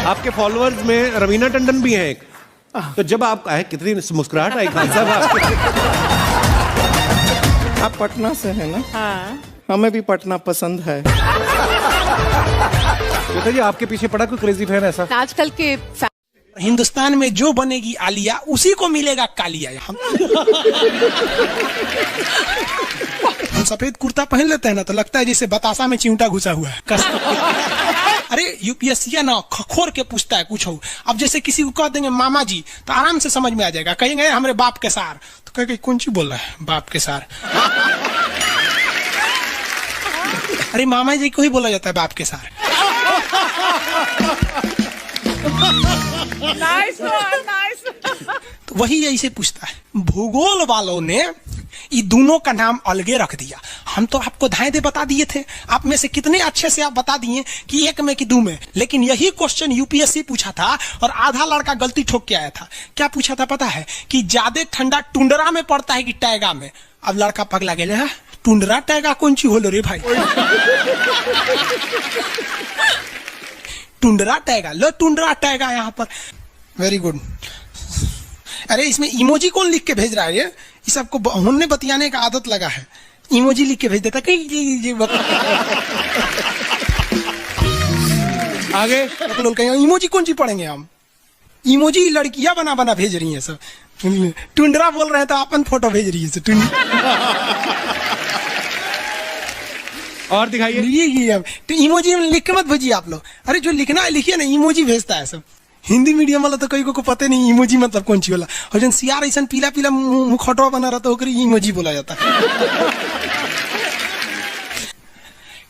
आपके फॉलोअर्स में रवीना टंडन भी हैं एक, तो जब आप आए कितनी मुस्कुराहट आई खान साहब आपके। आप पटना से हैं ना? हाँ। हमें भी पटना पसंद है। बताइए आपके पीछे पड़ा कोई क्रेजी फैन ऐसा? आजकल के हिंदुस्तान में जो बनेगी आलिया उसी को मिलेगा कालिया। हम सफेद कुर्ता पहन लेते हैं ना तो लगता है जैसे बतासा में चिमटा घुसा हुआ है। अरे यूपीएससी ना खखोर के पूछता है कुछ हो। अब जैसे किसी को कह देंगे मामा जी तो आराम से समझ में आ जाएगा। कहेंगे हमारे बाप के सार तो कहेंगे कौन सी बोल रहा है बाप के सार। अरे मामा जी को ही बोला जाता है बाप के सार। Nice nice. तो वही ऐसे पूछता है। भूगोल वालों ने ये दोनों का नाम अलगे रख दिया। हम तो आपको धाए दे बता दिए थे, आप में से कितने अच्छे से आप बता दिए कि एक में कि दो में। लेकिन यही क्वेश्चन यूपीएससी पूछा था और आधा लड़का गलती ठोक के आया था। क्या पूछा था पता है? कि ज्यादा ठंडा टुंडरा में पड़ता है कि टैगा में। अब लड़का पगला गया, टुंडरा टैगा कौन सी होलो रे भाई। टुंडरा टैगा लो, टुंडरा टैगा यहाँ पर। Very good. अरे इसमें इमोजी कौन लिख के भेज रहा है? ये सबको हमने बतियाने का आदत लगा है। इमोजी लिख के भेज देता कहीं आगे लोग कहेंगे इमोजी कौन सी पढ़ेंगे हम। इमोजी लड़कियां बना बना भेज रही हैं सब। टुंडरा बोल रहे हैं तो अपन फोटो भेज रही है। और दिखाइए ये तो इमोजी लिख के मत भेजिए आप लोग। अरे जो लिखना है लिखिए ना, इमोजी भेजता है सब। हिंदी मीडियम वाला तो कई को पता नहीं इमोजी मतलब कौन सी वाला। और जन सियार ऐसा पीला पीला मुखटवा बना रहा तो इमोजी बोला जाता है।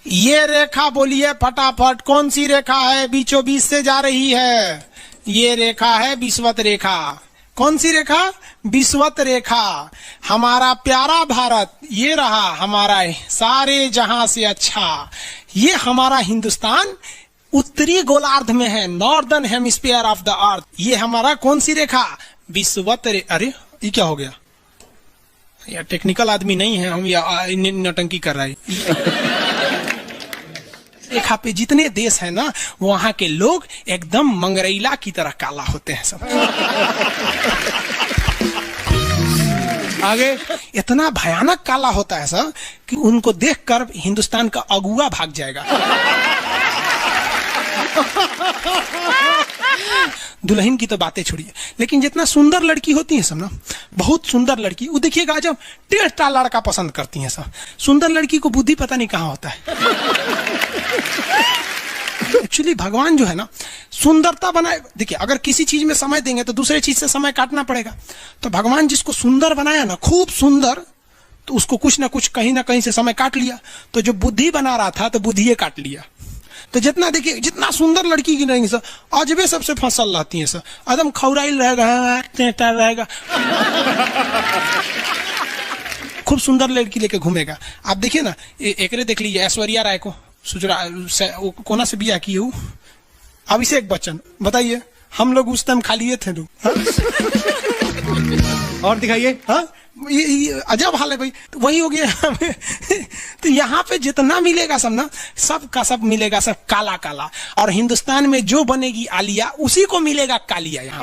ये रेखा बोलिए फटाफट, कौन सी रेखा है बीचों बीच से जा रही है? ये रेखा है विषुवत रेखा। कौन सी रेखा? विषुवत रेखा। हमारा प्यारा भारत ये रहा हमारा सारे जहां से अच्छा। ये हमारा हिंदुस्तान उत्तरी गोलार्ध में है, northern hemisphere of the earth. ये हमारा कौन सी रेखा? विषुवत रेखा। अरे ये क्या हो गया यार, टेक्निकल आदमी नहीं है हम, या नौटंकी कर रहा है। रेखा पे जितने देश है ना वहां के लोग एकदम मंगरैला की तरह काला होते हैं सब। आगे इतना भयानक काला होता है सब कि उनको देखकर हिंदुस्तान का अगुआ भाग जाएगा। दुल्हन की तो बातें छोड़िए, लेकिन जितना सुंदर लड़की होती है सब ना, बहुत सुंदर लड़की, वो देखिएगा जब टेढ़ा लड़का पसंद करती है सब। सुंदर लड़की को बुद्धि पता नहीं कहाँ होता है। एक्चुअली भगवान जो है ना सुंदरता बनाए। देखिए अगर किसी चीज में समय देंगे तो दूसरे चीज से समय काटना पड़ेगा। तो भगवान जिसको सुंदर बनाया ना, खूब सुंदर, तो उसको कुछ ना कुछ कहीं ना कहीं से समय काट लिया। तो जो बुद्धि बना रहा था तो बुद्धि काट लिया। तो जितना देखिए जितना सुंदर लड़की की रहेंगी सर, अजबे सबसे फसल रहती है सर, एकदम खौराइल रहेगा, खूब सुंदर लड़की लेके घूमेगा। आप देखिए ना, एक देख लीजिए ऐश्वर्या राय को, कोना से बिया की हूँ, अभिषेक बच्चन। बताइए हम लोग उस टाइम खा लिए थे लोग। और दिखाइए। हाँ ये अजब हाल है भाई। तो वही हो गया। तो यहाँ पे जितना मिलेगा सब ना, सब का सब मिलेगा सब काला काला। और हिंदुस्तान में जो बनेगी आलिया उसी को मिलेगा कालिया। यहाँ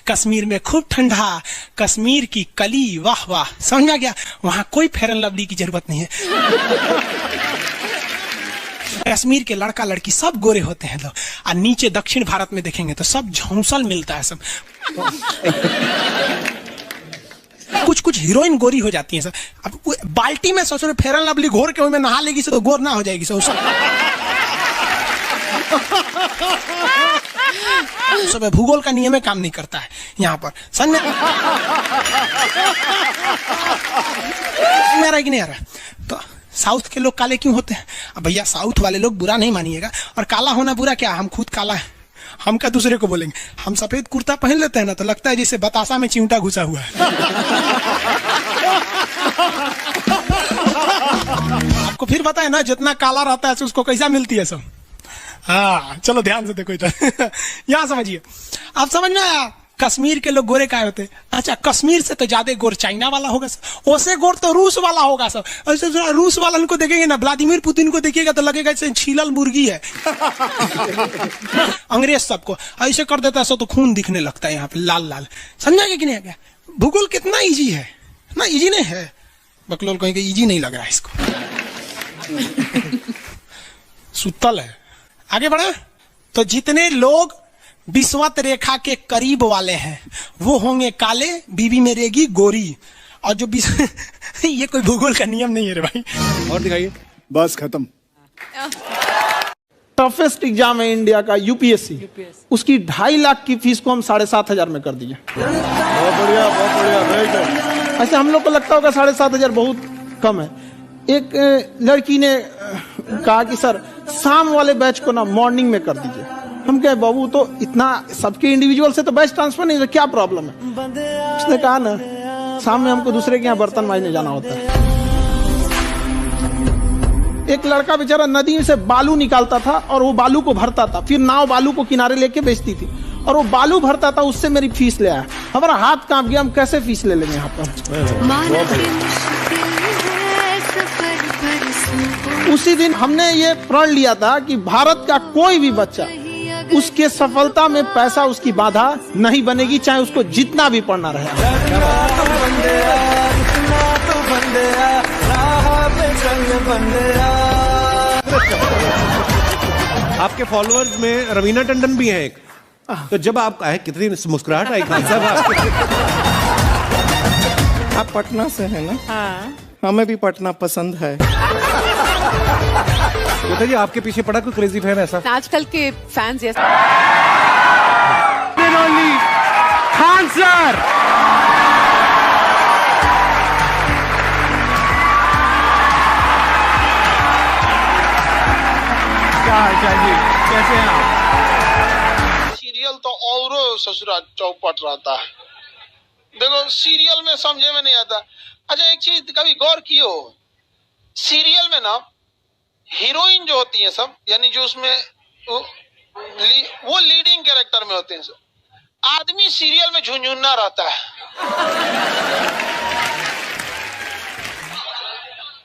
कश्मीर में खूब ठंडा, कश्मीर की कली, वाह वाह, समझ में गया। वहां कोई फेयर एंड लवली की जरूरत नहीं है। कश्मीर के लड़का लड़की सब गोरे होते हैं लोग। और नीचे दक्षिण भारत में देखेंगे तो सब झौंसल मिलता है सब। कुछ कुछ हीरोइन गोरी हो जाती है सब। अब बाल्टी में सोचो फेयर एंड लवली घोर के उसमें नहा लेगी तो गोर ना हो जाएगी सब। सब भूगोल का नियम काम नहीं करता है यहाँ पर। समझ में मेरा कि नहीं आ रहा? तो साउथ के लोग काले क्यों होते हैं? अब भैया साउथ वाले लोग बुरा नहीं मानिएगा, और काला होना बुरा क्या? हम खुद काला है, हम क्या दूसरे को बोलेंगे? हम सफेद कुर्ता पहन लेते हैं ना तो लगता है जैसे बतासा में चिमटा घुसा हुआ है। आपको फिर बताए ना, जितना काला रहता है उसको कैसा मिलती है सब। हाँ चलो ध्यान से देखो इधर। यहाँ समझिए, आप समझ में आया? कश्मीर के लोग गोरे काय होते हैं? अच्छा, कश्मीर से तो ज्यादा गोर चाइना वाला होगा सर, उससे गोर तो रूस वाला होगा सर। ऐसे रूस वाला को देखेंगे ना, व्लादिमीर पुतिन को देखिएगा तो लगेगा जैसे छीलल मुर्गी है। अंग्रेज सबको ऐसे कर देता है सो तो खून दिखने लगता है यहाँ पे लाल लाल। समझा कि नहीं? क्या भूगोल कितना इजी है ना? इजी नहीं है, बकलोल कहेंगे इजी नहीं लग रहा है इसको। सुतल है। आगे बढ़े तो जितने लोग विषुवत रेखा के करीब वाले हैं वो होंगे काले, बीवी में रहेगी गोरी। और जो ये कोई भूगोल का नियम नहीं है रे भाई। और दिखाइए। बस खत्म। टफेस्ट एग्जाम है इंडिया का यूपीएससी, उसकी 2.5 लाख की फीस को हम 7,500 में कर दिए। बहुत बढ़िया, बहुत बढ़िया, वेरी गुड। ऐसे हम लोग को लगता होगा 7,500 बहुत कम है। एक लड़की ने कहा कि सर शाम वाले बैच को ना मॉर्निंग में कर दीजिए। हम कहे बाबू तो इतना सबके इंडिविजुअल से तो बैच ट्रांसफर नहीं, तो क्या प्रॉब्लम है? उसने कहा ना शाम में हमको दूसरे के यहाँ बर्तन मांजने जाना होता है। एक लड़का बेचारा नदी से बालू निकालता था और वो बालू को भरता था, फिर नाव बालू को किनारे लेके बेचती थी और वो बालू भरता था, उससे मेरी फीस ले आया। हमारा हाथ कांप गया, हम कैसे फीस ले लेंगे यहाँ पर। उसी दिन हमने ये प्रण लिया था कि भारत का कोई भी बच्चा उसके सफलता में पैसा उसकी बाधा नहीं बनेगी, चाहे उसको जितना भी पढ़ना रहे। आपके फॉलोअर्स में रवीना टंडन भी हैं एक, तो जब आप आए कितनी मुस्कुराहट आई खान साहब आपके। आप पटना से है ना? हाँ। हमें भी पटना पसंद है। बताइए आपके पीछे पड़ा कोई क्रेजी फैन ऐसा? आजकल के फैंस ये खान सर। क्या हाल चाल जी, कैसे हैं आप? सीरियल तो और ससुरा चौपट रहता है। देखो सीरियल में समझे में नहीं आता। अच्छा एक चीज कभी गौर कियो, सीरियल में ना हीरोइन जो होती है सब, यानी जो उसमें वो लीडिंग कैरेक्टर में होते हैं सब, आदमी सीरियल में झुंझुन्ना रहता है।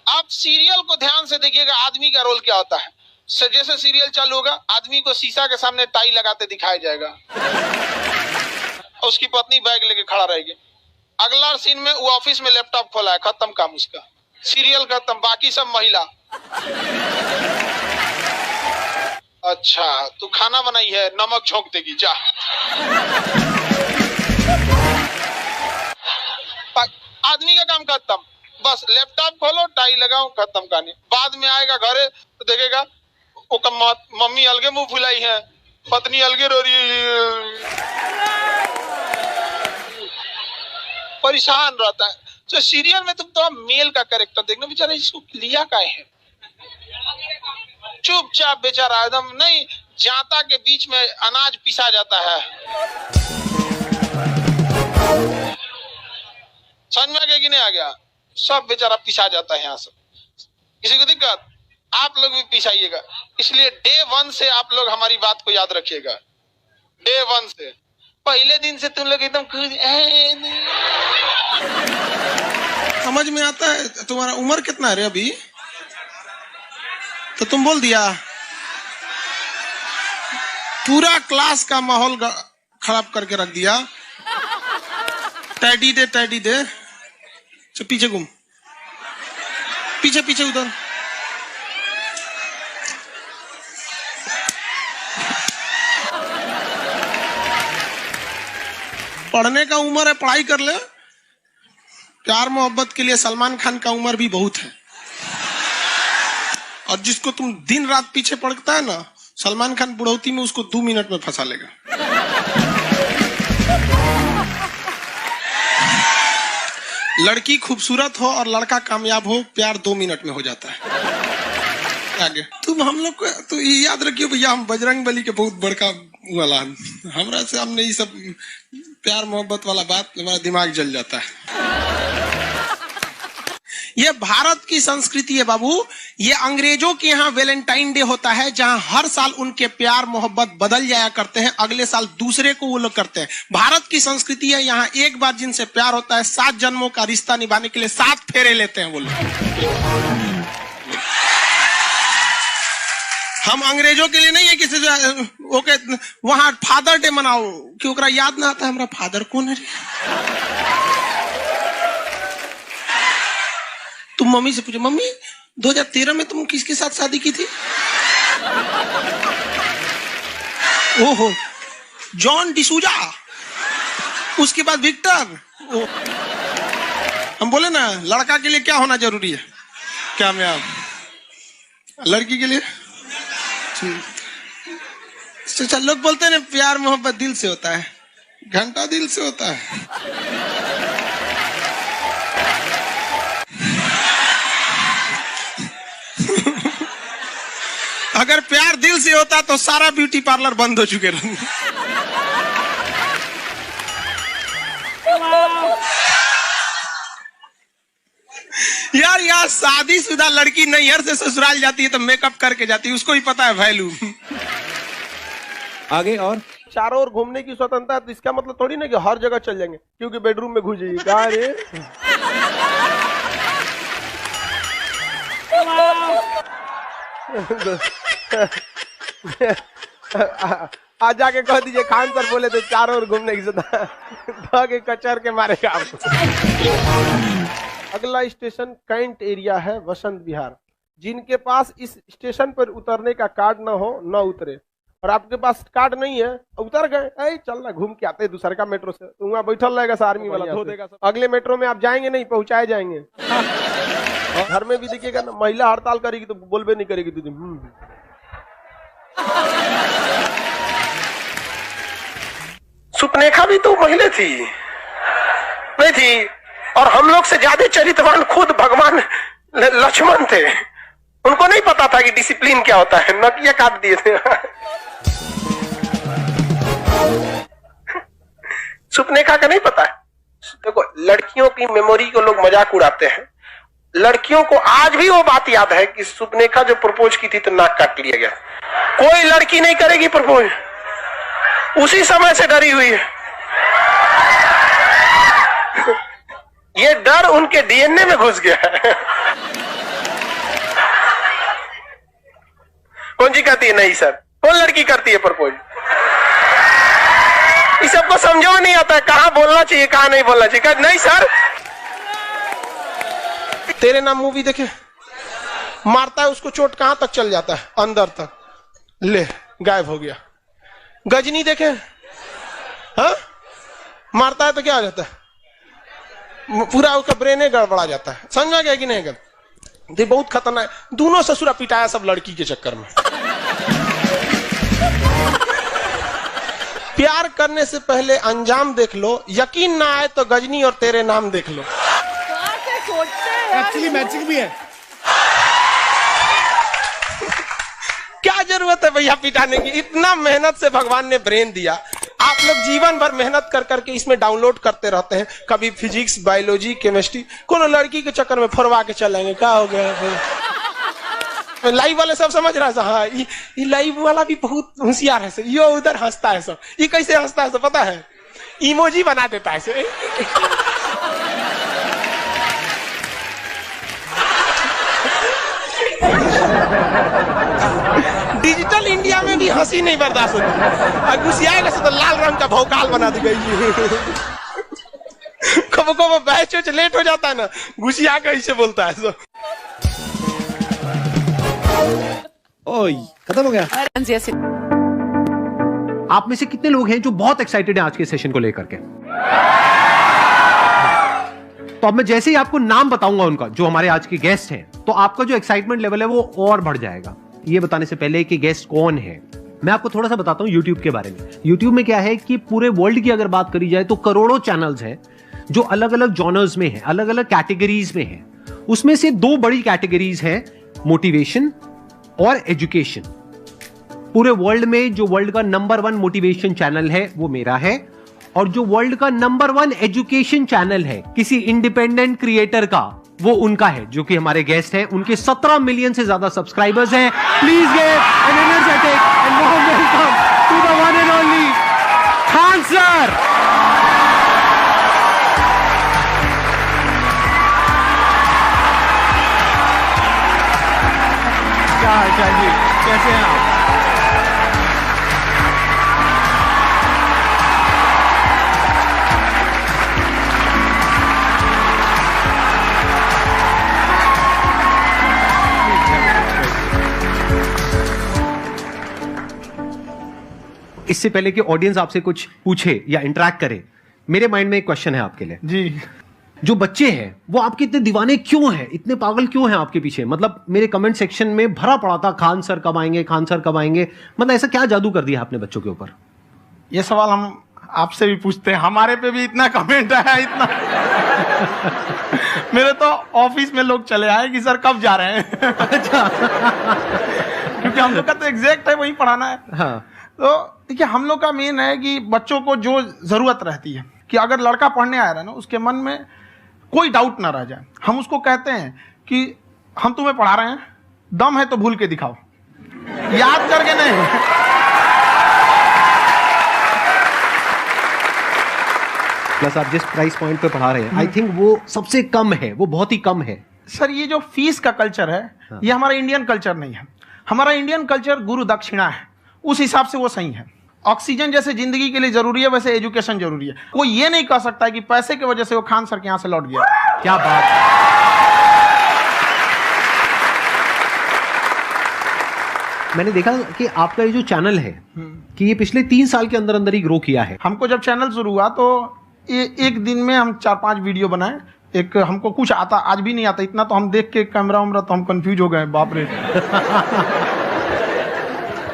आप सीरियल को ध्यान से देखिएगा, आदमी का रोल क्या होता है। जैसे सीरियल चालू होगा, आदमी को शीशा के सामने टाई लगाते दिखाया जाएगा, उसकी पत्नी बैग लेके खड़ा रहेगी। अगला सीन में वो ऑफिस में लैपटॉप खोला है, खत्म काम उसका, सीरियल खत्म, बाकी सब महिला। अच्छा तू खाना बनाई है, नमक झोंक देगी जा। आदमी का काम खत्म, बस लैपटॉप खोलो, टाई लगाओ, खत्म कहानी। बाद में आएगा घरे तो देखेगा वो मम्मी अलगे मुंह फुलाई है, पत्नी अलगे रो रही है, परेशान रहता है। तो सीरियल में तुम तो मेल का कैरेक्टर देखना, बेचारा इसको लिया क्या है, चुपचाप बेचारा एकदम नहीं, जाता के बीच में अनाज पिसा जाता है। समझ में आ गया कि नहीं आ गया? सब बेचारा पिसा जाता है यहाँ से। किसी को दिक्कत? आप लोग भी पिसाइएगा। इसलिए डे 1 से आप लोग हमारी बात को याद रखिएगा। डे 1 से पहले दिन से तुम लोग एकदम समझ में आता है। तुम्हारा उम्र कितना है रे अभी? तो तुम बोल दिया, पूरा क्लास का माहौल खराब करके रख दिया। टैडी दे, टैडी दे, चल पीछे घूम, पीछे पीछे उधर। पढ़ने का उम्र है, पढ़ाई कर ले। प्यार मोहब्बत के लिए सलमान खान का उम्र भी बहुत है। और जिसको तुम दिन रात पीछे पड़ता है ना, सलमान खान बुढ़ौती में उसको 2 मिनट में फंसा लेगा। लड़की खूबसूरत हो और लड़का कामयाब हो, प्यार 2 मिनट में हो जाता है। आगे तुम हम लोग को तो ये याद रखियो भैया, हम बजरंग बली के बहुत बड़का वाला, हमरा से हमने ये सब प्यार मोहब्बत वाला बात, हमारा दिमाग जल जाता है। ये भारत की संस्कृति है बाबू। ये अंग्रेजों के यहाँ वैलेंटाइन डे होता है, जहां हर साल उनके प्यार मोहब्बत बदल जाया करते हैं, अगले साल दूसरे को वो लोग करते हैं। भारत की संस्कृति है, यहाँ एक बार जिनसे प्यार होता है 7 जन्मों का रिश्ता निभाने के लिए 7 फेरे लेते हैं वो लोग। हम अंग्रेजों के लिए नहीं है किसी ओके वहां फादर डे मनाओ कि ओकरा याद ना आता है हमारा फादर कौन है। तुम मम्मी से पूछो, मम्मी 2013 में तुम किसके साथ शादी की थी? ओहो, जॉन डिसूजा, उसके बाद विक्टर। हम बोले ना लड़का के लिए क्या होना जरूरी है, क्या मैं आप लड़की के लिए चल लोग बोलते हैं ना प्यार मोहब्बत दिल से होता है, घंटा दिल से होता है। अगर प्यार दिल से होता तो सारा ब्यूटी पार्लर बंद हो चुके रहते। यार यार शादीशुदा लड़की नैहर से ससुराल जाती है तो मेकअप करके जाती है, उसको ही पता है वैल्यू। आगे और चारों ओर घूमने की स्वतंत्रता है, तो इसका मतलब थोड़ी ना कि हर जगह चल जाएंगे क्योंकि बेडरूम में घुस जाइए। कहा रे आज जाके कह दीजिए खान सर बोले थे चारों ओर घूमने की स्वतंत्रता के कचर के मारेगा आपको। अगला स्टेशन कैंट एरिया है, वसंत विहार। जिनके पास इस स्टेशन पर उतरने का कार्ड ना हो न उतरे, और आपके पास कार्ड नहीं है उतर गए, चल ना घूम के आते हैं दूसर का मेट्रो से, तो वहाँ बैठल रहेगा आर्मी वाला धो देगा। अगले मेट्रो में आप जाएंगे नहीं, पहुंचाए जाएंगे। घर में भी देखिएगा ना, महिला हड़ताल करेगी तो बोलबे नहीं करेगी दीदी। सुपनेखा भी तो महिला थी नहीं थी, और हम लोग से ज्यादा चरित्रवान खुद भगवान लक्ष्मण थे। उनको नहीं पता था कि डिसिप्लिन क्या होता है, नकिया काट दिए थे। सुपनेखा का नहीं पता है। देखो लड़कियों की मेमोरी को लोग मजाक उड़ाते हैं, लड़कियों को आज भी वो बात याद है कि सुपनेखा जो प्रपोज की थी तो नाक काट लिया गया। कोई लड़की नहीं करेगी प्रपोज, उसी समय से डरी हुई है। ये डर उनके डीएनए में घुस गया है। कौन सी करती है? नहीं सर, कौन लड़की करती है प्रपोज? इस सबको समझो नहीं आता है, कहाँ बोलना चाहिए कहाँ नहीं बोलना चाहिए। नहीं सर, तेरे नाम मूवी देखे, मारता है उसको चोट कहां तक चल जाता है, अंदर तक, ले गायब हो गया। गजनी देखे, हाँ मारता है तो क्या हो जाता है, पूरा उसका ब्रेन गड़बड़ा जाता है। समझा गया कि नहीं? गल बहुत खतरनाक। दोनों ससुरा पिटाया सब लड़की के चक्कर में। प्यार करने से पहले अंजाम देख लो, यकीन ना आए तो गजनी और तेरे नाम देख लो। एक्चुअली मैचिंग भी है। क्या जरूरत है भैया पिटाने की? इतना मेहनत से भगवान ने ब्रेन दिया, आप लोग जीवन भर मेहनत कर करके इसमें डाउनलोड करते रहते हैं, कभी फिजिक्स, बायोलॉजी, केमिस्ट्री। कोनो लड़की के चक्कर में फरवा के चलेंगे, क्या हो गया? लाइव वाले सब समझ रहा है, हाँ ये लाइव वाला भी बहुत होशियार है, ये उधर हंसता है सब। ये कैसे हंसता है सब पता है? इमोजी बना देता है। डिजिटल इंडिया में भी हंसी नहीं बर्दाश्त होती, गुस्सियाएगा तो लाल रंग का भौकाल बना दी गई। कब कब बैच लेट हो जाता है ना, गुस्सिया कैसे बोलता है सब। ओए खत्म हो गया। आप में से कितने लोग हैं जो बहुत एक्साइटेड हैं आज के सेशन को लेकर के? तो अब मैं जैसे ही आपको नाम बताऊंगा उनका, जो हमारे आज के गेस्ट हैं, तो आपका जो एक्साइटमेंट लेवल है वो और बढ़ जाएगा। ये बताने से पहले कि गेस्ट कौन है, मैं आपको थोड़ा सा बताता हूं YouTube के बारे में। YouTube में क्या है कि पूरे वर्ल्ड की अगर बात करी जाए तो करोड़ों चैनल्स हैं जो अलग अलग जॉनर्स में हैं, अलग अलग कैटेगरीज में हैं। उसमें से 2 बड़ी कैटेगरीज हैं, मोटिवेशन और एजुकेशन। पूरे वर्ल्ड में जो वर्ल्ड का नंबर 1 मोटिवेशन चैनल है वो मेरा है, और जो वर्ल्ड का नंबर 1 एजुकेशन चैनल है किसी इंडिपेंडेंट क्रिएटर का वो उनका है जो कि हमारे गेस्ट हैं। उनके 17 मिलियन से ज्यादा सब्सक्राइबर्स हैं। Please give an energetic and warm welcome to the one and only Khan sir. क्या हाल चाल जी, कैसे हैं आप? इससे पहले कि ऑडियंस आपसे कुछ पूछे या इंटरेक्ट करे, मेरे माइंड में एक क्वेश्चन है आपके लिए जी। जो बच्चे हैं वो आपके इतने दीवाने क्यों हैं, इतने पागल क्यों हैं आपके पीछे? मतलब मेरे कमेंट सेक्शन में भरा पड़ा था खान सर कब आएंगे, खान सर कब आएंगे। मतलब ऐसा क्या जादू कर दिया आपने बच्चों के ऊपर? ये सवाल हम आपसे भी पूछते हैं, हमारे पे भी इतना कमेंट आया, इतना मेरे तो ऑफिस में लोग चले आए कि सर कब जा रहे हैं। अच्छा। क्योंकि हम लोग का तो एग्जैक्ट है वही पढ़ाना है। हाँ। तो देखिए हम लोग का मेन है कि बच्चों को जो जरूरत रहती है कि अगर लड़का पढ़ने आ रहा है ना, उसके मन में कोई डाउट ना रह जाए। हम उसको कहते हैं कि हम तुम्हें पढ़ा रहे हैं, दम है तो भूल के दिखाओ, याद करके नहीं। प्लस आप जिस प्राइस पॉइंट पे पढ़ा रहे हैं, आई थिंक वो सबसे कम है, वो बहुत ही कम है। सर ये जो फीस का कल्चर है, ये हमारा इंडियन कल्चर नहीं है। हमारा इंडियन कल्चर गुरु दक्षिणा है, उस हिसाब से वो सही है। ऑक्सीजन जैसे जिंदगी के लिए जरूरी है, वैसे एजुकेशन जरूरी है। कोई ये नहीं कह सकता है कि पैसे की वजह से वो खान सर के यहां से लौट गया। क्या बात है। मैंने देखा कि आपका ये जो चैनल है कि ये पिछले 3 साल के अंदर अंदर ही ग्रो किया है। हमको जब चैनल शुरू हुआ तो एक दिन में हम 4-5 वीडियो बनाए। एक हमको कुछ आता, आज भी नहीं आता इतना, तो हम देख के कैमरा उमरा तो हम कंफ्यूज हो गए, बाप रे।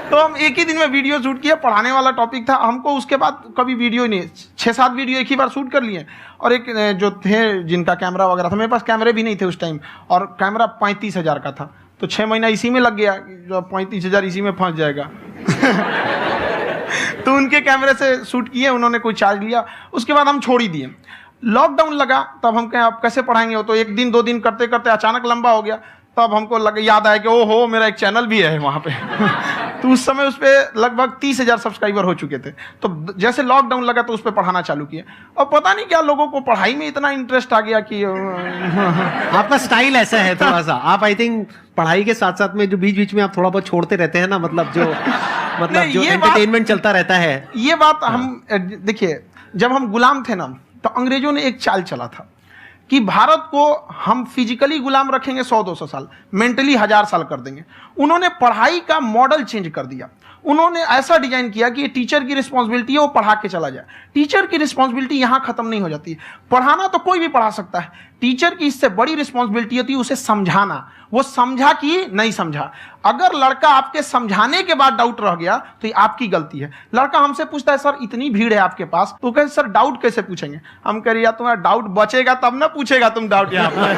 तो हम एक ही दिन में वीडियो शूट किया, पढ़ाने वाला टॉपिक था हमको। उसके बाद कभी वीडियो नहीं, 6-7 वीडियो एक ही बार शूट कर लिए। और एक जो थे जिनका कैमरा वगैरह था, मेरे पास कैमरे भी नहीं थे उस टाइम, और कैमरा 35,000 का था, तो 6 महीना इसी में लग गया, जो 35,000 इसी में फंस जाएगा। तो उनके कैमरे से शूट किए, उन्होंने कोई चार्ज लिया, उसके बाद हम छोड़ ही दिए। लॉकडाउन लगा, तब हम कहें आप कैसे पढ़ाएंगे? वो तो 1 दिन 2 दिन करते करते अचानक लंबा हो गया। तब हमको याद आया कि ओहो मेरा एक चैनल भी है वहाँ पे। तो उस समय उस पर लगभग 30,000 सब्सक्राइबर हो चुके थे। तो जैसे लॉकडाउन लगा तो उस पर पढ़ाना चालू किया, और पता नहीं क्या लोगों को पढ़ाई में इतना इंटरेस्ट आ गया कि आपका स्टाइल ऐसा है थोड़ा सा। आप आई थिंक पढ़ाई के साथ साथ में जो बीच बीच में आप थोड़ा बहुत छोड़ते रहते हैं ना, मतलब जो एंटरटेनमेंट चलता रहता है। ये बात हम देखिए, जब हम गुलाम थे ना, तो अंग्रेजों ने एक चाल चला था कि भारत को हम फिजिकली गुलाम रखेंगे 100-200 साल, मेंटली 1000 साल कर देंगे। उन्होंने पढ़ाई का मॉडल चेंज कर दिया। उन्होंने ऐसा डिजाइन किया कि टीचर की रिस्पॉन्सिबिलिटी है वो पढ़ा के चला जाए। टीचर की रिस्पॉन्सिबिलिटी यहां खत्म नहीं हो जाती है। पढ़ाना तो कोई भी पढ़ा सकता है, टीचर की इससे बड़ी रिस्पॉन्सिबिलिटी होती है उसे समझाना। वो समझा कि नहीं समझा। अगर लड़का आपके समझाने के बाद डाउट रह गया तो ये आपकी गलती है। लड़का हमसे पूछता है सर इतनी भीड़ है आपके पास, तो कहे सर डाउट कैसे पूछेंगे? हम कह रहे यार तुम्हारा डाउट बचेगा तब ना पूछेगा तुम डाउट यहाँ पे।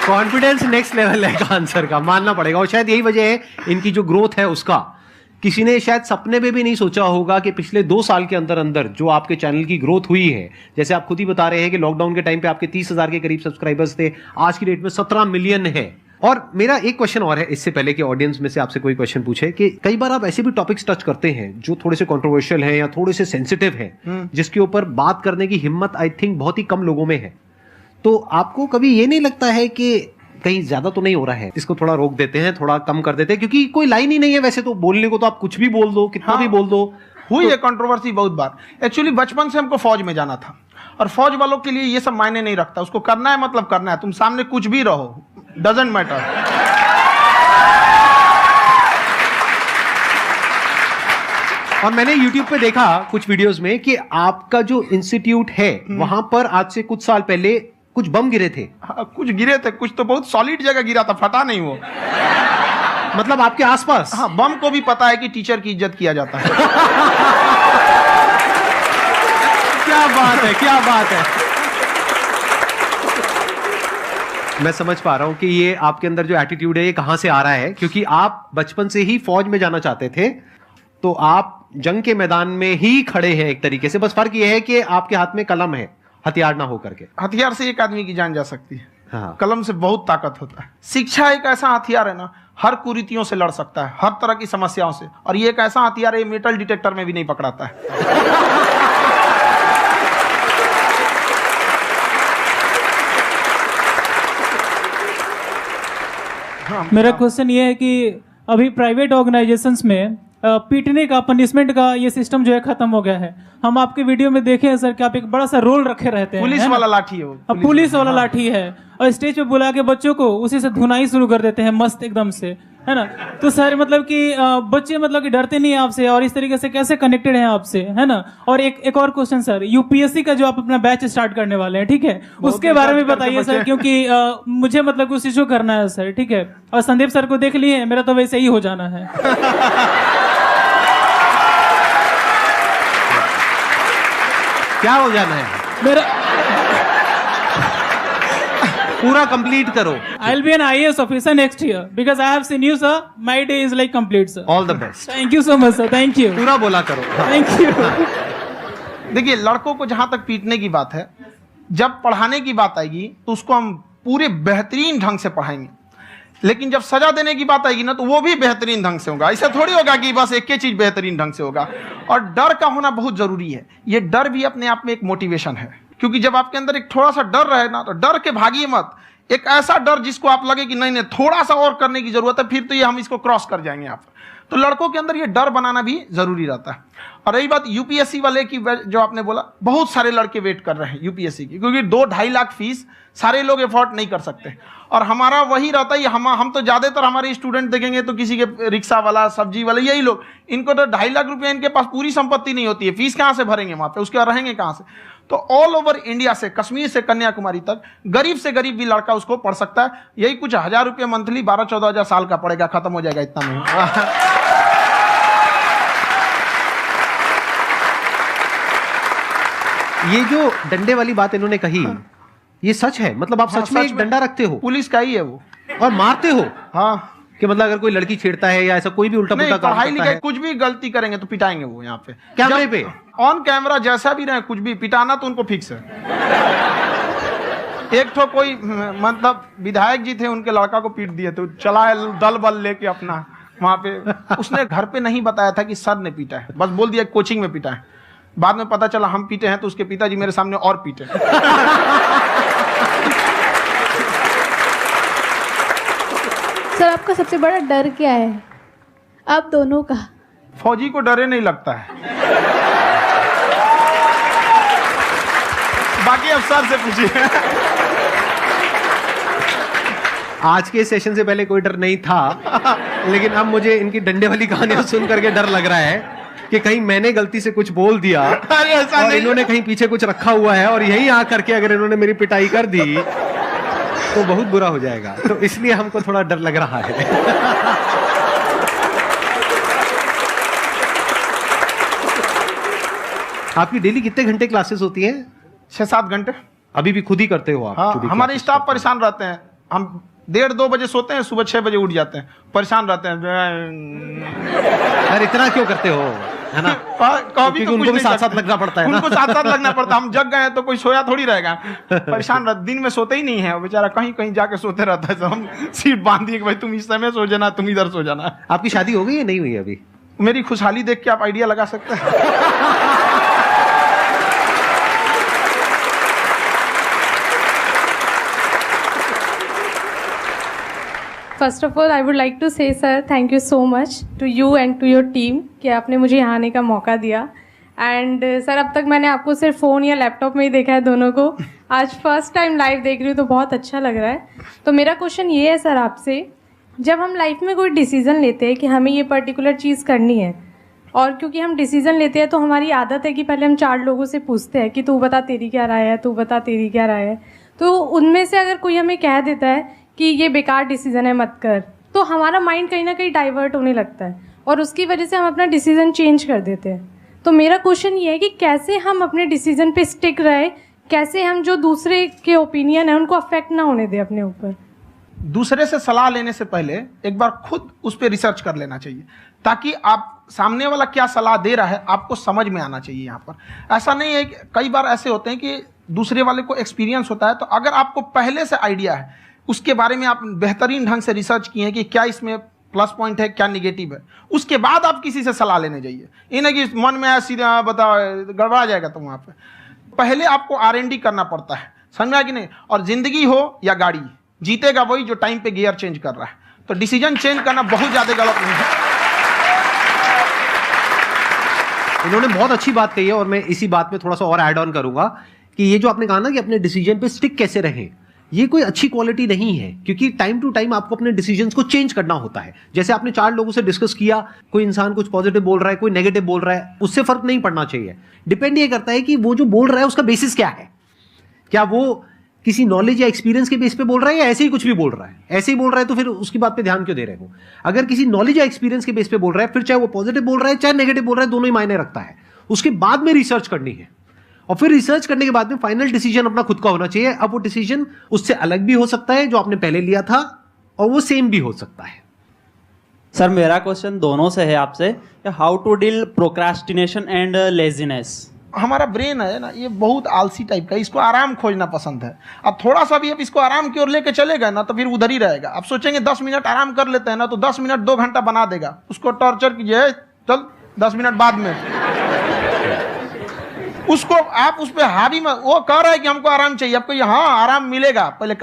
कॉन्फिडेंस नेक्स्ट लेवल है खान सर का, मानना पड़ेगा। और शायद यही वजह है इनकी जो ग्रोथ है उसका। किसी ने शायद सपने में भी नहीं सोचा होगा कि पिछले 2 साल के अंदर अंदर जो आपके चैनल की ग्रोथ हुई है, जैसे आप खुद ही बता रहे हैं कि लॉकडाउन के टाइम पे आपके 30,000 के करीब सब्सक्राइबर्स थे, आज की डेट में 17 मिलियन है। और मेरा एक क्वेश्चन और है, इससे पहले कि ऑडियंस में से आपसे कोई क्वेश्चन पूछे, कि कई बार आप ऐसे भी टॉपिक्स टच करते हैं जो थोड़े से कंट्रोवर्शियल हैं या थोड़े से सेंसिटिव हैं, जिसके ऊपर बात करने की हिम्मत आई थिंक बहुत ही कम लोगों में है। तो आपको कभी ये नहीं लगता है कि कहीं ज्यादा तो नहीं हो रहा है, इसको थोड़ा रोक देते हैं, थोड़ा कम कर देते हैं? क्योंकि कोई लाइन ही नहीं है वैसे तो बोलने को, तो आप कुछ भी बोल दो, कितना भी बोल दो। हुई है कंट्रोवर्सी बहुत बार। एक्चुअली बचपन से हमको फौज में जाना था, और फौज वालों के लिए ये सब मायने नहीं रखता। उसको करना है मतलब करना है, तुम सामने कुछ भी रहो, डजंट मैटर। और मैंने YouTube पे देखा कुछ वीडियोस में कि आपका जो इंस्टीट्यूट है वहां पर आज से कुछ साल पहले कुछ बम गिरे थे। कुछ गिरे थे, कुछ तो बहुत सॉलिड जगह गिरा था, फटा नहीं वो। मतलब आपके आसपास? हाँ, बम को भी पता है कि टीचर की इज्जत किया जाता है। क्या बात है, क्या बात है। मैं समझ पा रहा हूं कि ये आपके अंदर जो एटीट्यूड है ये कहां से आ रहा है, क्योंकि आप बचपन से ही फौज में जाना चाहते थे। तो आप जंग के मैदान में ही खड़े हैं एक तरीके से, बस फर्क यह है कि आपके हाथ में कलम है, हथियार ना हो करके। हथियार से एक आदमी की जान जा सकती है, हाँ। कलम से बहुत ताकत होता है। शिक्षा एक ऐसा हथियार है ना, हर कुरीतियों से लड़ सकता है, हर तरह की समस्याओं से, और ये एक ऐसा हथियार है, मेटल डिटेक्टर में भी नहीं पकड़ाता है। मेरा क्वेश्चन ये है कि अभी प्राइवेट ऑर्गेनाइजेशंस में पीटने का, पनिशमेंट का ये सिस्टम जो है खत्म हो गया है। हम आपके वीडियो में देखे हैं सर कि आप एक बड़ा सा रोल रखे रहते हैं, पुलिस वाला लाठी है वो, पुलिस वाला लाठी है, और स्टेज पे बुला के बच्चों को उसी से धुनाई शुरू कर देते हैं मस्त एकदम से, है ना। तो सर मतलब कि बच्चे मतलब कि डरते नहीं है आपसे, और इस तरीके से कैसे कनेक्टेड हैं आपसे, है ना। और एक और क्वेश्चन सर, यूपीएससी का जो आप अपना बैच स्टार्ट करने वाले हैं, ठीक है, उसके बारे में बताइए सर, क्योंकि मुझे मतलब उस चीज को करना है सर, ठीक है। और संदीप सर को देख लिए, मेरा तो वैसे ही हो जाना है। क्या हो जाना है? मेरा पूरा कंप्लीट करो। I'll be an IAS officer next year because I have seen you, sir. My day is like complete, sir. All the best. Thank you so much, sir. Thank you. पूरा बोला करो। Thank you. देखिए, लड़कों को जहां तक पीटने की बात है, जब पढ़ाने की बात आएगी तो उसको हम पूरे बेहतरीन ढंग से पढ़ाएंगे, लेकिन जब सजा देने की बात आएगी ना, तो वो भी बेहतरीन ढंग से होगा। ऐसा थोड़ी होगा कि बस एक ही चीज बेहतरीन ढंग से होगा। और डर का होना बहुत जरूरी है। ये डर भी अपने आप में एक मोटिवेशन है, क्योंकि जब आपके अंदर एक थोड़ा सा डर रहे ना, तो डर के भागिए मत। एक ऐसा डर जिसको आप लगे कि नहीं नहीं थोड़ा सा और करने की जरूरत है, फिर तो ये हम इसको क्रॉस कर जाएंगे आप। तो लड़कों के अंदर ये डर बनाना भी जरूरी रहता है। और रही बात यूपीएससी वाले की, जो आपने बोला, बहुत सारे लड़के वेट कर रहे हैं यूपीएससी की, क्योंकि 2-2.5 लाख फीस सारे लोग एफोर्ड नहीं कर सकते। और हमारा वही रहता है, हम तो ज्यादातर हमारे स्टूडेंट देखेंगे तो किसी के रिक्शा वाला, सब्जी वाला, यही लोग, इनको तो 2.5 लाख रुपया इनके पास पूरी संपत्ति नहीं होती है, फीस कहाँ से भरेंगे वहां पे, उसके बाद रहेंगे कहाँ से। तो ऑल ओवर इंडिया से, कश्मीर से कन्याकुमारी तक, गरीब से गरीब भी लड़का उसको पढ़ सकता है। यही कुछ 1000 रुपये मंथली, 12-14 हजार साल का पड़ेगा, खत्म हो जाएगा इतना में। ये जो डंडे वाली बात इन्होंने कही, ये सच है? मतलब आप सच में एक डंडा रखते हो? पुलिस का ही है वो। और मारते हो? हाँ। कि मतलब अगर कोई लड़की छेड़ता है या ऐसा कोई भी उल्टा पुल्टा काम पढ़ाई करता लिखाई है, कुछ भी गलती करेंगे तो पिटाएंगे वो यहाँ पे, कैमरे पे, ऑन कैमरा, जैसा भी रहे, कुछ भी पिटाना तो उनको फिक्स है। एक तो कोई मतलब विधायक जी थे, उनके लड़का को पीट दिए, तो चला दल बल लेके अपना वहां पे। उसने घर पे नहीं बताया था कि सर ने पीटा है, बस बोल दिया कोचिंग में पीटा है। बाद में पता चला हम पीटे हैं, तो उसके पिताजी मेरे सामने और पीटे। सर आपका सबसे बड़ा डर क्या है आप दोनों का? फौजी को डरे नहीं लगता है, बाकी अफसर से पूछिए। आज के सेशन से पहले कोई डर नहीं था, लेकिन अब मुझे इनकी डंडे वाली कहानियां सुन करके डर लग रहा है कि कहीं मैंने गलती से कुछ बोल दिया और इन्होंने कहीं पीछे कुछ रखा हुआ है, और यही आ करके अगर इन्होंने मेरी पिटाई कर दी तो बहुत बुरा हो जाएगा। तो इसलिए हमको थोड़ा डर लग रहा है। आपकी डेली कितने घंटे क्लासेस होती है? 6-7 घंटे। अभी भी खुद ही करते हो आप? हाँ, हमारे स्टाफ परेशान रहते हैं। हम 1:30-2 बजे सोते हैं, सुबह 6 बजे उठ जाते हैं, परेशान रहते हैं। यार इतना क्यों करते हो, है ना? कभी तो उनको भी साथ साथ लगना पड़ता है ना? उनको साथ साथ लगना पड़ता है। हम जग गए हैं तो कोई सोया थोड़ी रहेगा, परेशान रहते, दिन में सोते ही नहीं है बेचारा, कहीं कहीं जाके सोते रहता है। तो हम सीट बांध दिए कि भाई तुम इस समय सो जाना, तुम इधर सो जाना। आपकी शादी हो गई या नहीं हुई अभी? मेरी खुशहाली देख के आप आइडिया लगा सकते हैं। First of all I would like to say sir thank you so much to you and to your team कि आपने मुझे यहाँ आने का मौका दिया। एंड सर अब तक मैंने आपको सिर्फ फ़ोन या लैपटॉप में ही देखा है दोनों को, आज फर्स्ट टाइम लाइव देख रही हूँ तो बहुत अच्छा लग रहा है। तो मेरा क्वेश्चन ये है सर आपसे, जब हम लाइफ में कोई डिसीज़न लेते हैं कि हमें ये पर्टिकुलर चीज़ करनी है, और क्योंकि हम डिसीज़न लेते हैं तो हमारी आदत है कि पहले हम 4 लोगों से पूछते हैं कि तू बता तेरी क्या राय है, तू बता तेरी क्या राय है। तो उनमें से अगर कोई हमें कह देता है कि ये बेकार डिसीजन है मत कर, तो हमारा माइंड कहीं ना कहीं डाइवर्ट होने लगता है और उसकी वजह से हम अपना डिसीजन चेंज कर देते हैं। तो मेरा क्वेश्चन ये है कि कैसे हम अपने डिसीजन पे स्टिक रहे, कैसे हम जो दूसरे के ओपिनियन है उनको अफेक्ट ना होने दें अपने ऊपर। दूसरे से सलाह लेने से पहले एक बार खुद उस पर रिसर्च कर लेना चाहिए, ताकि आप सामने वाला क्या सलाह दे रहा है आपको समझ में आना चाहिए। यहाँ पर ऐसा नहीं है कि कई बार ऐसे होते हैं कि दूसरे वाले को एक्सपीरियंस होता है, तो अगर आपको पहले से आइडिया है, उसके बारे में आप बेहतरीन ढंग से रिसर्च किए हैं कि क्या इसमें प्लस पॉइंट है क्या निगेटिव है, उसके बाद आप किसी से सलाह लेने जाइए। ये नहीं कि मन में आया सीधा बताओ गड़बड़ा जाएगा। तो वहाँ पे पहले आपको R&D करना पड़ता है, समझ में आया कि नहीं। और जिंदगी हो या गाड़ी, जीतेगा वही जो टाइम पे गियर चेंज कर रहा है। तो डिसीजन चेंज करना बहुत ज्यादा गलत नहीं है। इन्होंने बहुत अच्छी बात कही है और मैं इसी बात में थोड़ा सा और ऐड ऑन करूंगा कि ये जो आपने कहा ना कि अपने डिसीजन पे स्टिक कैसे रहें, ये कोई अच्छी क्वालिटी नहीं है, क्योंकि टाइम टू टाइम आपको अपने डिसीजंस को चेंज करना होता है। जैसे आपने 4 लोगों से डिस्कस किया, कोई इंसान कुछ पॉजिटिव बोल रहा है, कोई नेगेटिव बोल रहा है, उससे फर्क नहीं पड़ना चाहिए। डिपेंड ये करता है कि वो जो बोल रहा है उसका बेसिस क्या है। क्या वो किसी नॉलेज या एक्सपीरियंस के बेस पे बोल रहा है या ऐसे ही कुछ भी बोल रहा है? ऐसे ही बोल रहा है तो फिर उसकी बात पे ध्यान क्यों दे रहे हो? अगर किसी नॉलेज या एक्सपीरियंस के बेस पे बोल रहा है, फिर चाहे वो पॉजिटिव बोल रहा है चाहे नेगेटिव बोल रहा है, दोनों ही मायने रखता है। उसके बाद में रिसर्च करनी है और फिर रिसर्च करने के बाद में फाइनल डिसीजन अपना खुद का होना चाहिए। अब वो डिसीजन उससे अलग भी हो सकता है जो आपने पहले लिया था, और वो सेम भी हो सकता है। सर मेरा क्वेश्चन दोनों से है आपसे, how to deal procrastination and laziness. हमारा ब्रेन है ना, ये बहुत आलसी टाइप का, इसको आराम खोजना पसंद है। अब थोड़ा सा भी अब इसको आराम की ओर लेके चलेगा ना तो फिर उधर ही रहेगा। अब सोचेंगे 10 मिनट आराम कर लेते हैं ना, तो 10 मिनट 2 घंटा बना देगा। उसको टॉर्चर कीजिए, चल 10 मिनट बाद में। उसको आप उस पर हावी में, वो कह रहा है कि हमको आराम चाहिए, आपको हाँ आराम मिलेगा, पहले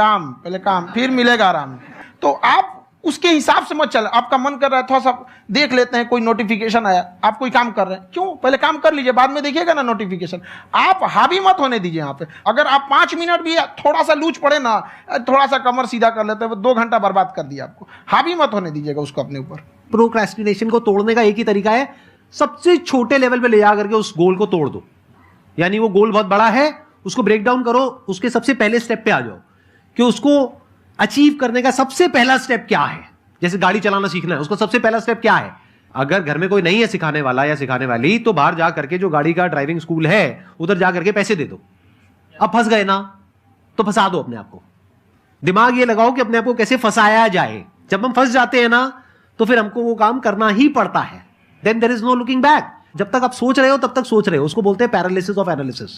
काम फिर मिलेगा आराम। तो आप उसके हिसाब से मत चल। आपका मन कर रहा है थोड़ा सा देख लेते हैं, कोई नोटिफिकेशन आया, आप कोई काम कर रहे हैं, क्यों पहले काम कर लीजिए, बाद में देखिएगा ना नोटिफिकेशन। आप हावी मत होने दीजिए यहाँ पे। अगर आप 5 मिनट भी थोड़ा सा लूज पड़े ना, थोड़ा सा कमर सीधा कर लेते हैं, 2 घंटा बर्बाद कर दिया आपको। हावी मत होने दीजिएगा उसको अपने ऊपर। प्रोक्रेस्टिनेशन को तोड़ने का एक ही तरीका है, सबसे छोटे लेवल पे ले जा करके उस गोल को तोड़ दो। यानी वो गोल बहुत बड़ा है, उसको ब्रेक डाउन करो, उसके सबसे पहले स्टेप पे आ जाओ कि उसको अचीव करने का सबसे पहला स्टेप क्या है। जैसे गाड़ी चलाना सीखना है, उसका सबसे पहला स्टेप क्या है। अगर घर में कोई नहीं है सिखाने वाला या सिखाने वाली, तो बाहर जा करके जो गाड़ी का ड्राइविंग स्कूल है उधर जा करके पैसे दे दो। अब फंस गए ना तो फंसा दो अपने आप को। दिमाग ये लगाओ कि अपने आप को कैसे फंसाया जाए। जब हम फंस जाते हैं ना तो फिर हमको वो काम करना ही पड़ता है। Then there is no looking back. जब तक आप सोच रहे हो तब तक सोच रहे हो, उसको बोलते हैं पैरालिसिस ऑफ एनालिसिस,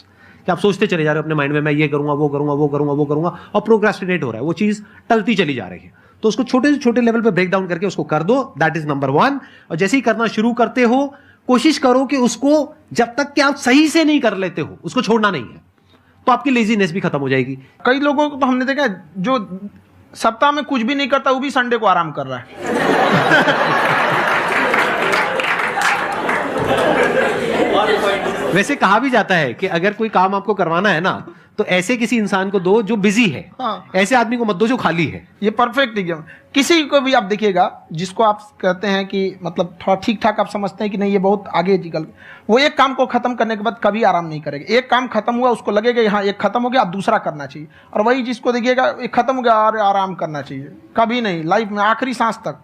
कि आप सोचते चले जा रहे हो अपने माइंड में, मैं ये करूंगा वो करूंगा वो करूंगा वो करूंगा, और प्रोक्रेस्टिनेट हो रहा है, वो चीज टलती चली जा रही है। तो उसको छोटे से छोटे लेवल पे ब्रेक डाउन करके उसको कर दो, दैट इज नंबर 1। और जैसे ही करना शुरू करते हो, कोशिश करो कि उसको जब तक कि आप सही से नहीं कर लेते हो उसको छोड़ना नहीं है, तो आपकी लेजीनेस भी खत्म हो जाएगी। कई लोगों को तो हमने देखा जो सप्ताह में कुछ भी नहीं करता, वो भी संडे को आराम कर रहा है। वैसे कहा भी जाता है कि अगर कोई काम आपको करवाना है ना तो ऐसे किसी इंसान को दो जो बिजी है। हाँ। ऐसे आदमी को मत दो जो खाली है। ये परफेक्ट एग्जाम। किसी को भी आप देखिएगा जिसको आप कहते हैं कि मतलब थोड़ा ठीक ठाक आप समझते हैं कि नहीं ये बहुत आगे निकल, वो एक काम को खत्म करने के बाद कभी आराम नहीं करेगा। एक काम खत्म हुआ उसको लगेगा हाँ एक खत्म हो गया, अब दूसरा करना चाहिए। और वही जिसको देखिएगा एक खत्म हो गया और आराम करना चाहिए, कभी नहीं, लाइफ में आखिरी सांस तक।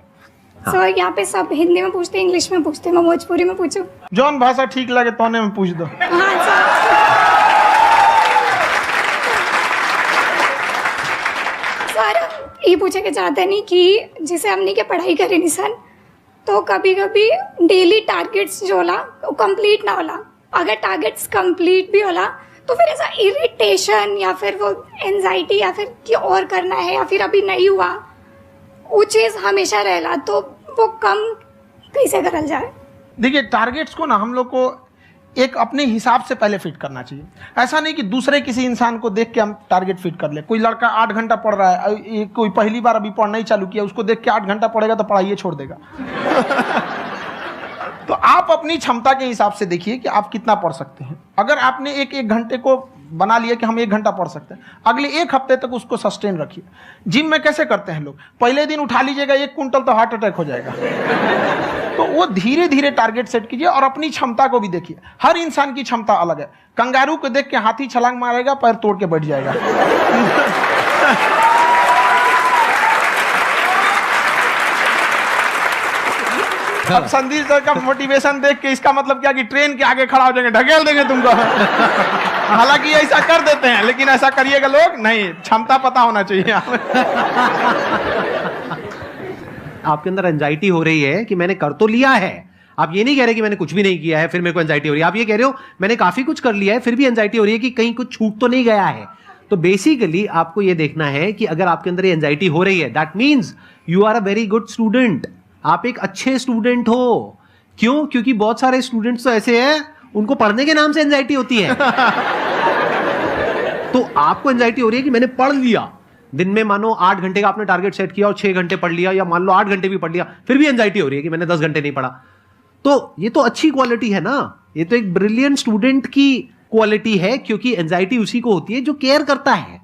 सर यहाँ पे सब हिंदी में पूछते हैं, इंग्लिश में पूछते हैं, मैं भोजपुरी में पूछूं? जौन भाषा ठीक लगे तोने में पूछ दो। हाँ सर ये पूछे के चाहते नहीं कि जैसे हमने के पढ़ाई करे निशान, तो कभी कभी डेली टारगेट्स जो होला वो कंप्लीट ना होला। अगर टारगेट्स कंप्लीट भी होला तो फिर ऐसा इरिटेशन या फिर वो एंजाइटी या फिर कि और करना है या फिर अभी नहीं हुआ, वो चीज हमेशा रहेला। तो वो कम कैसे करल जाए? देखिए टारगेट्स को ना हम लोग को एक अपने हिसाब से पहले फिट करना चाहिए। ऐसा नहीं कि दूसरे किसी इंसान को देख के हम टारगेट फिट कर ले। कोई लड़का 8 घंटा पढ़ रहा है, कोई पहली बार अभी पढ़ना ही चालू किया, उसको देख के 8 घंटा पढ़ेगा तो पढ़ाई छोड़ देगा। तो आप अपनी क्षमता के हिसाब से देखिए कि आप कितना पढ़ सकते हैं। अगर आपने एक घंटे को बना लिया कि हम 1 घंटा पढ़ सकते हैं, अगले 1 हफ्ते तक उसको सस्टेन रखिए। जिम में कैसे करते हैं लोग, पहले दिन उठा लीजिएगा 1 क्विंटल तो हार्ट अटैक हो जाएगा। तो वो धीरे धीरे टारगेट सेट कीजिए और अपनी क्षमता को भी देखिए। हर इंसान की क्षमता अलग है। कंगारू को देख के हाथी छलांग मारेगा, पैर तोड़ के बैठ जाएगा। अब संदीप सर का मोटिवेशन देख के इसका मतलब क्या कि ट्रेन के आगे खड़ा हो जाएंगे, ढकेल देंगे तुमको। हालांकि ऐसा कर देते हैं, लेकिन ऐसा करिएगा लोग नहीं, क्षमता पता होना चाहिए। आपके अंदर एंजाइटी हो रही है कि मैंने कर तो लिया है, आप ये नहीं कह रहे कि मैंने कुछ भी नहीं किया है फिर मेरे को एंजाइटी हो रही है, आप ये कह रहे हो मैंने काफी कुछ कर लिया है फिर भी एंजाइटी हो रही है कि कहीं कुछ छूट तो नहीं गया है। तो बेसिकली आपको ये देखना है कि अगर आपके अंदर ये एंजाइटी हो रही है, that means you are a very good student, आप एक अच्छे स्टूडेंट हो। क्यों? क्योंकि बहुत सारे स्टूडेंट्स तो ऐसे हैं उनको पढ़ने के नाम से एंजाइटी होती है। तो आपको एंजाइटी हो रही है कि मैंने पढ़ लिया, दिन में मानो 8 घंटे का आपने टारगेट सेट किया और 6 घंटे पढ़ लिया, या मान लो 8 घंटे भी पढ़ लिया, फिर भी एंजाइटी हो रही है कि मैंने 10 घंटे नहीं पढ़ा। तो ये तो अच्छी क्वालिटी है ना, ये तो एक ब्रिलियंट स्टूडेंट की क्वालिटी है, क्योंकि एंजाइटी उसी को होती है जो केयर करता है,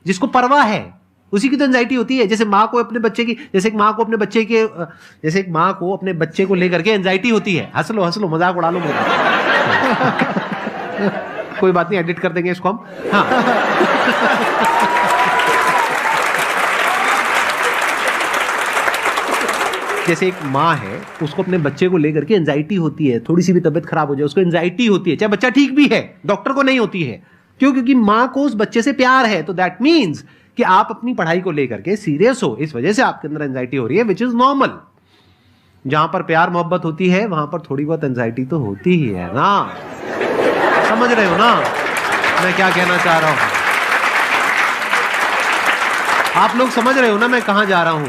जिसको परवाह है, उसी की तो एंजाइटी होती है। जैसे माँ को अपने बच्चे की, जैसे एक माँ को अपने बच्चे को लेकर के एंजाइटी होती है। हंस लो मजाक उड़ा लो मेरा। कोई बात नहीं, एडिट कर देंगे इसको हम। हाँ। जैसे एक माँ है, उसको अपने बच्चे को लेकर के एंजाइटी होती है, थोड़ी सी भी तबीयत खराब हो जाए उसको एंजाइटी होती है, चाहे बच्चा ठीक भी है, डॉक्टर को नहीं होती है। क्यों? क्योंकि माँ को उस बच्चे से प्यार है। तो दैट मीन्स कि आप अपनी पढ़ाई को लेकर के सीरियस हो, इस वजह से आपके अंदर एंजाइटी हो रही है, विच इज नॉर्मल। जहां पर प्यार मोहब्बत होती है वहां पर थोड़ी बहुत एंजाइटी तो होती ही है ना। समझ रहे हो ना मैं क्या कहना चाह रहा हूं? आप लोग समझ रहे हो ना मैं कहां जा रहा हूं?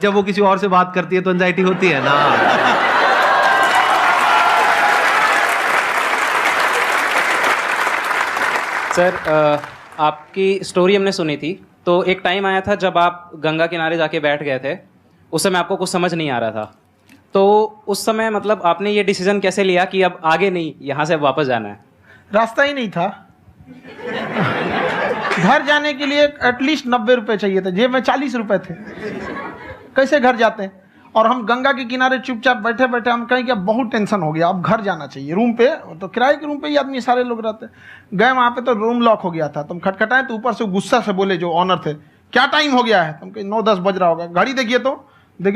जब वो किसी और से बात करती है तो एंजाइटी होती है ना। सर, आपकी स्टोरी हमने सुनी थी, तो एक टाइम आया था जब आप गंगा किनारे जाके बैठ गए थे, उस समय आपको कुछ समझ नहीं आ रहा था। तो उस समय मतलब आपने ये डिसीजन कैसे लिया कि अब आगे नहीं, यहाँ से वापस जाना है? रास्ता ही नहीं था। घर जाने के लिए एटलीस्ट 90 रुपए चाहिए थे, जेब में 40 रुपए थे, कैसे घर जाते हैं? और हम गंगा के किनारे चुपचाप बैठे बैठे हम कहें कि अब बहुत टेंशन हो गया, अब घर जाना चाहिए। रूम पे तो किराए के रूम पे ही आदमी सारे लोग रहते, गए वहाँ पे तो रूम लॉक हो गया था। तुम खटखटाए तो ऊपर से गुस्सा से बोले जो ऑनर थे, क्या टाइम हो गया है? तुम कहे 9-10 बज रहा होगा। घड़ी देखिए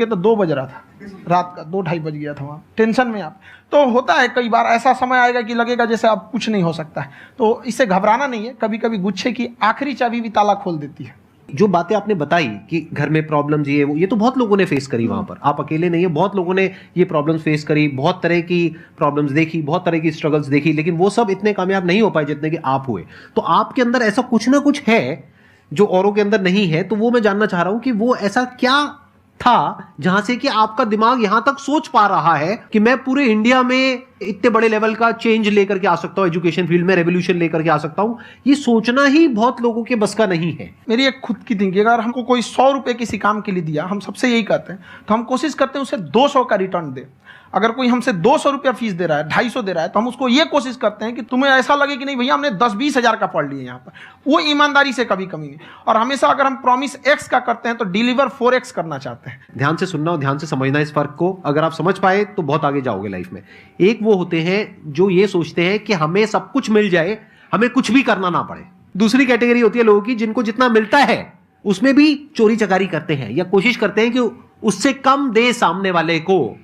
तो 2 बज रहा था, रात का 2-2:30 बज गया था वहाँ। टेंशन में आप तो होता है, कई बार ऐसा समय आएगा कि लगेगा जैसे अब कुछ नहीं हो सकता है। तो इससे घबराना नहीं है, कभी कभी गुच्छे की आखिरी चाबी भी ताला खोल देती है। जो बातें आपने बताई कि घर में प्रॉब्लम्स ये वो, ये तो बहुत लोगों ने फेस करी वहां पर, आप अकेले नहीं है, बहुत लोगों ने ये प्रॉब्लम्स फेस करी, बहुत तरह की प्रॉब्लम्स देखी, बहुत तरह की स्ट्रगल्स देखी, लेकिन वो सब इतने कामयाब नहीं हो पाए जितने कि आप हुए। तो आपके अंदर ऐसा कुछ ना कुछ है जो औरों के अंदर नहीं है। तो वो मैं जानना चाह रहा हूं कि वो ऐसा क्या था जहां से कि आपका दिमाग यहां तक सोच पा रहा है कि मैं पूरे इंडिया में इतने बड़े लेवल का चेंज लेकर के आ सकता हूं, एजुकेशन फील्ड में रेवोल्यूशन लेकर के आ सकता हूं। ये सोचना ही बहुत लोगों के बस का नहीं है। मेरी एक खुद की थिंकिंग, अगर हमको कोई 100 रुपए किसी काम के लिए दिया, हम सबसे यही कहते हैं, तो हम कोशिश करते हैं उसे 200 का रिटर्न दे। अगर कोई हमसे 200 रुपया फीस दे रहा है, 250 दे रहा है, तो हम उसको ये कोशिश करते हैं कि तुम्हें ऐसा लगे कि नहीं भैया हमने 10-20 हजार का पढ़ लिया यहाँ पर। वो ईमानदारी से कभी कमी नहीं। और हमेशा अगर हम प्रॉमिस X का करते हैं तो डिलीवर 4X करना चाहते हैं। ध्यान से सुनना और ध्यान से समझना इस फर्क को, अगर आप समझ पाए तो बहुत आगे जाओगे लाइफ में। एक वो होते हैं जो ये सोचते हैं कि हमें सब कुछ मिल जाए, हमें कुछ भी करना ना पड़े। दूसरी कैटेगरी होती है लोगों की जिनको जितना मिलता है उसमें भी चोरी चकारी करते हैं या कोशिश करते हैं कि उससे कम दे सामने वाले को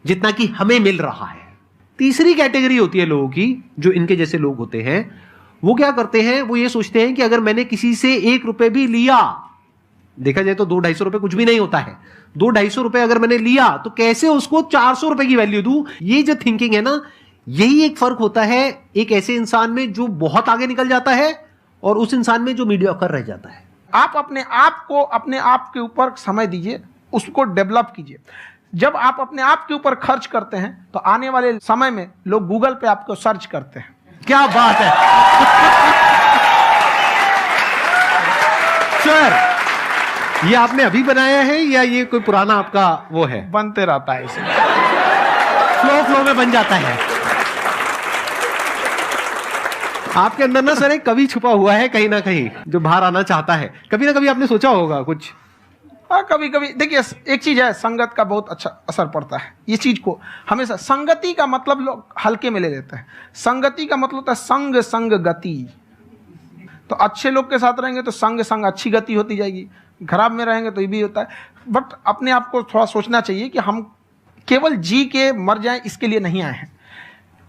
जितना कि हमें मिल रहा है। तीसरी कैटेगरी होती है लोगों की, जो इनके जैसे लोग होते हैं, वो क्या करते हैं, वो ये सोचते हैं कि अगर मैंने किसी से 1 रुपए भी लिया, देखा जाए तो 200-250 रुपए कुछ भी नहीं होता है, 200-250 रुपए अगर मैंने लिया तो कैसे उसको 400 रुपए की वैल्यू दूं। ये जो थिंकिंग है ना, यही एक फर्क होता है एक ऐसे इंसान में जो बहुत आगे निकल जाता है और उस इंसान में जो मीडियोकर रह जाता है। आप अपने आप को अपने आप के ऊपर समय दीजिए, उसको डेवलप कीजिए। जब आप अपने आप के ऊपर खर्च करते हैं तो आने वाले समय में लोग गूगल पे आपको सर्च करते हैं। क्या बात है सर, ये आपने अभी बनाया है या ये कोई पुराना आपका वो है? बनते रहता है, इसे फ्लो में बन जाता है। आपके अंदर ना सर एक कवि छुपा हुआ है कहीं ना कहीं जो बाहर आना चाहता है। कभी ना कभी आपने सोचा होगा कुछ? हाँ, कभी कभी। देखिए, एक चीज है, संगत का बहुत अच्छा असर पड़ता है। ये चीज को हमेशा, संगति का मतलब लोग हल्के में ले लेते हैं। संगति का मतलब होता है संग संग गति। तो अच्छे लोग के साथ रहेंगे तो संग संग अच्छी गति होती जाएगी, खराब में रहेंगे तो ये भी होता है। बट अपने आप को थोड़ा सोचना चाहिए कि हम केवल जी के मर जाएं इसके लिए नहीं आए हैं।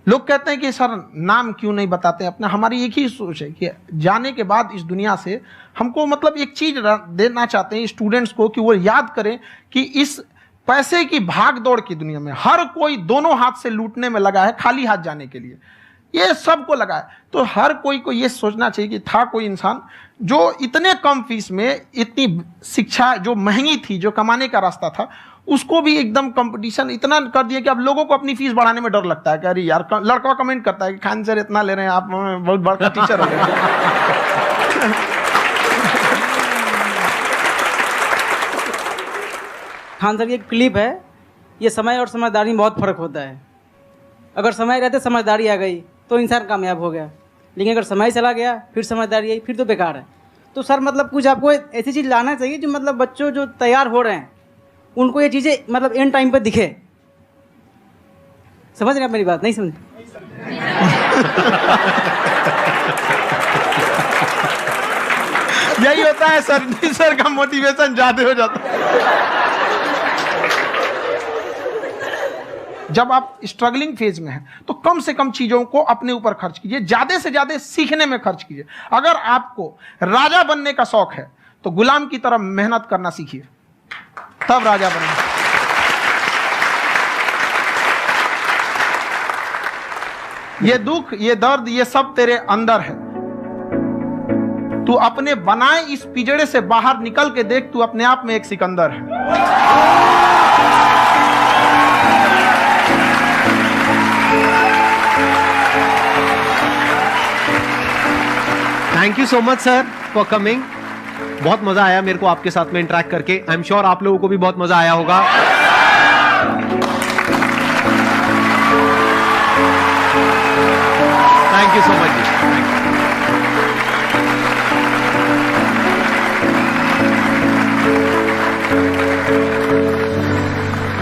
लोग कहते हैं कि सर नाम क्यों नहीं बताते अपना। हमारी एक ही सोच है कि जाने के बाद इस दुनिया से हमको मतलब एक चीज देना चाहते हैं स्टूडेंट्स को कि वो याद करें कि इस पैसे की भाग दौड़ की दुनिया में हर कोई दोनों हाथ से लूटने में लगा है, खाली हाथ जाने के लिए, ये सबको लगा है। तो हर कोई को ये सोचना चाहिए कि था कोई इंसान जो इतने कम फीस में इतनी शिक्षा जो महंगी थी, जो कमाने का रास्ता था, उसको भी एकदम कंपटीशन इतना कर दिया कि अब लोगों को अपनी फीस बढ़ाने में डर लगता है कि अरे यार, लड़का कमेंट करता है कि खान सर इतना ले रहे हैं, आप बहुत बड़ा टीचर हो गए। खान सर की एक क्लिप है, ये समय और समझदारी में बहुत फर्क होता है। अगर समय रहते समझदारी आ गई तो इंसान कामयाब हो गया, लेकिन अगर समय चला गया फिर समझदारी आई फिर तो बेकार है। तो सर मतलब कुछ आपको ऐसी चीज़ लाना चाहिए जो मतलब बच्चों जो तैयार हो रहे हैं उनको ये चीज़ें मतलब एंड टाइम पर दिखे। समझ रहे आप मेरी बात? नहीं समझ? यही होता है सर का मोटिवेशन ज्यादा हो जाता है। जब आप स्ट्रगलिंग फेज में हैं तो कम से कम चीजों को अपने ऊपर खर्च कीजिए, ज्यादा से ज्यादा सीखने में खर्च कीजिए। अगर आपको राजा बनने का शौक है तो गुलाम की तरह मेहनत करना सीखिए, तब राजा बनना। ये दुख, ये दर्द, ये सब तेरे अंदर है। तू अपने बनाए इस पिंजड़े से बाहर निकल के देख, तू अपने आप में एक सिकंदर है। Thank you so much sir for coming. बहुत मजा आया मेरे को आपके साथ में इंटरेक्ट करके। आई एम श्योर आप लोगों को भी बहुत मजा आया होगा। Thank you so much.